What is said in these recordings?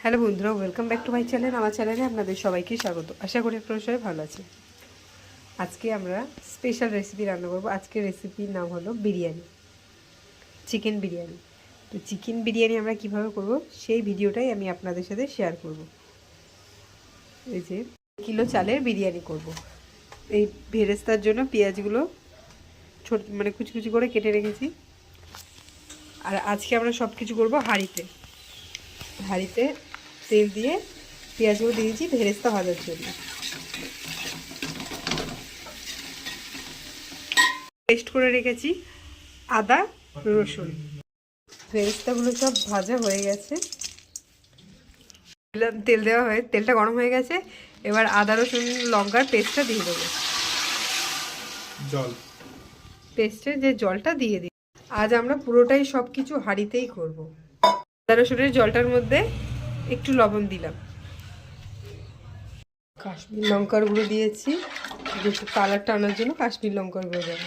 Hello বন্ধুরা, welcome back to my channel. আমার চ্যানেলে আপনাদের সবাইকে স্বাগত। আশা করি আপনারা সবাই ভালো আছেন। আজকে আমরা স্পেশাল রেসিপি রান্না করব। আজকের রেসিপির নাম হলো বিরিয়ানি, চিকেন বিরিয়ানি। তো চিকেন বিরিয়ানি আমরা কিভাবে করব সেই ভিডিওটাই আমি আপনাদের সাথে শেয়ার করব। এই যে কিলো চালের বিরিয়ানি করব। এই ভেরেস্তার জন্য পেঁয়াজগুলো ছোট কুচি কুচি করে কেটে রেখেছি। আর আজকে আমরা সব কিছু করবো হাঁড়িতে তেল দিয়ে পেঁয়াজগুলো দিয়েছি ভেরেস্তা ভাজার জন্য। পেস্ট করে রেখেছি আদা রসুন। ভেরেস্তাগুলো সব ভাজা হয়ে গেছে, তেল দেওয়া হয়ে তেলটা গরম হয়ে গেছে। এবার আদা রসুন লঙ্কার পেস্টটা দিয়ে দেবো। পেস্টের যে জলটা দিয়ে দিই। আজ আমরা পুরোটাই সব কিছু হাঁড়িতেই করবো। আদা রসুনের জলটার মধ্যে একটু লবণ দিলাম, কাশ্মীর লঙ্কার গুঁড়ো দিয়েছি, একটু কালারটা আনার জন্য কাশ্মীর লঙ্কার গুঁড়ো দেবো।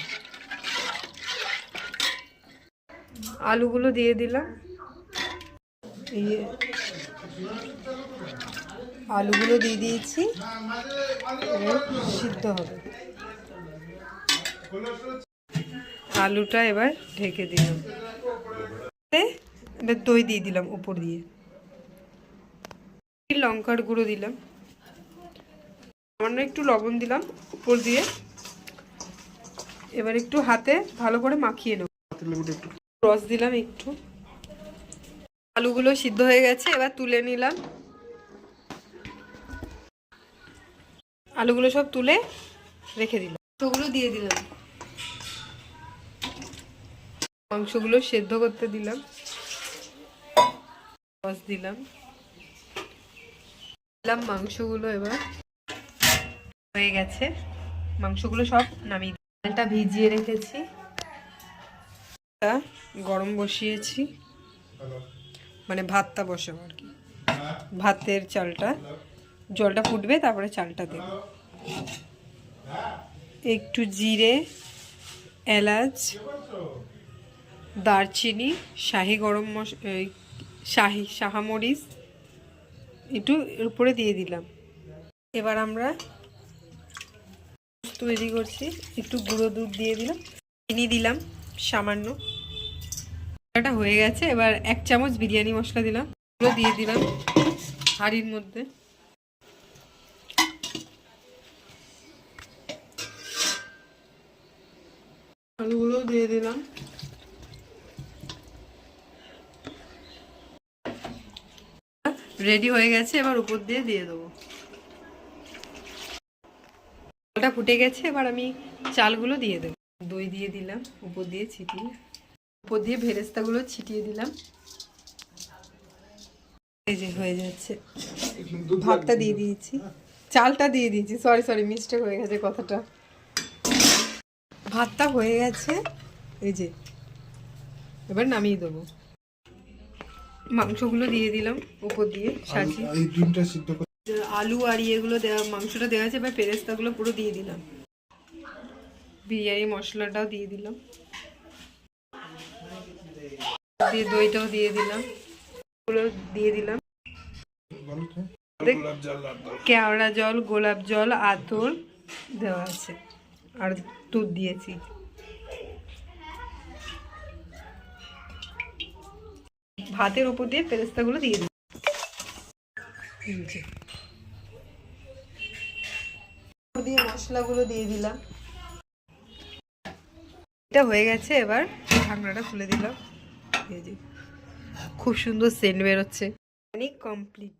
আলুগুলো দিয়ে দিলাম। আলুগুলো দিয়ে দিয়েছি, সিদ্ধ হবে। আলুটা এবার ঢেকে দিলাম। এবার দই দিয়ে দিলাম উপর দিয়ে, লঙ্কার গুঁড়ো দিলাম, সামান্য একটু লবণ দিলাম উপর দিয়ে। এবার একটু হাতে ভালো করে মাখিয়ে নেব। রস দিলাম একটু। আলুগুলো সিদ্ধ হয়ে গেছে, এবার তুলে নিলাম। আলুগুলো সব তুলে রেখে দিলাম। মাংসগুলো দিয়ে দিলাম, মাংসগুলো সেদ্ধ করতে দিলাম। রস দিলাম মাংসগুলো এবার হয়ে গেছে। মাংসগুলো সব নামিয়ে চালটা ভিজিয়ে রেখেছি, গরম বসিয়েছি, ভাতটা বসাবো আর কি। ভাতের চালটা জলটা ফুটবে, তারপরে চালটা দেব। একটু জিরে, এলাচ, দারচিনি, শাহি গরম মশলা, শাহামরিচ একটু এর উপরে দিয়ে দিলাম। এবার আমরা তৈরি করছি। একটু গুঁড়ো দুধ দিয়ে দিলাম, চিনি দিলাম সামান্য। এটা হয়ে গেছে। এবার 1 চামচ বিরিয়ানি মশলা দিলাম, এগুলো দিয়ে দিলাম হাঁড়ির মধ্যে। আলুগুলো দিয়ে দিলাম। রেডি হয়ে গেছে, এবার উপর দিয়ে দেবো। চালটা ফুটে গেছে, এবার আমি চালগুলো দিয়ে দেবো। দই দিয়ে দিলাম উপর দিয়ে ছিটিয়ে, উপর দিয়ে ভেরেস্তাগুলো ছিটিয়ে দিলাম। এই যে হয়ে যাচ্ছে। ভাতটা দিয়ে দিয়েছি, চালটা দিয়ে দিয়েছি, সরি মিস্টেক হয়ে গেছে কথাটা। ভাতটা হয়ে গেছে, এই যে এবার নামিয়ে দেবো। মাংসগুলো দিয়ে দিলাম উপর দিয়ে সাজিয়ে। আলু আর ইয়েগুলো দেওয়া, মাংসটা দেওয়া আছে। এবার পেরেস্তাগুলো পুরো দিয়ে দিলাম, বিরিয়ানি মশলাটাও দিয়ে দিলাম, দিয়ে দইটাও দিয়ে দিলাম, এগুলো দিয়ে দিলাম। কেওড়া জল, গোলাপ জল, আতর দেওয়া আছে, আর দুধ দিয়েছি। ভাতের উপর দিয়ে পেরেস্তাগুলো দিয়ে দিই। দিয়ে মশলাগুলো দিয়ে দিলাম। এটা হয়ে গেছে, এবার ঢাকনাটা খুলে দিলাম। এই যে খুব সুন্দর সেন্ট বেরোচ্ছে। কমপ্লিট।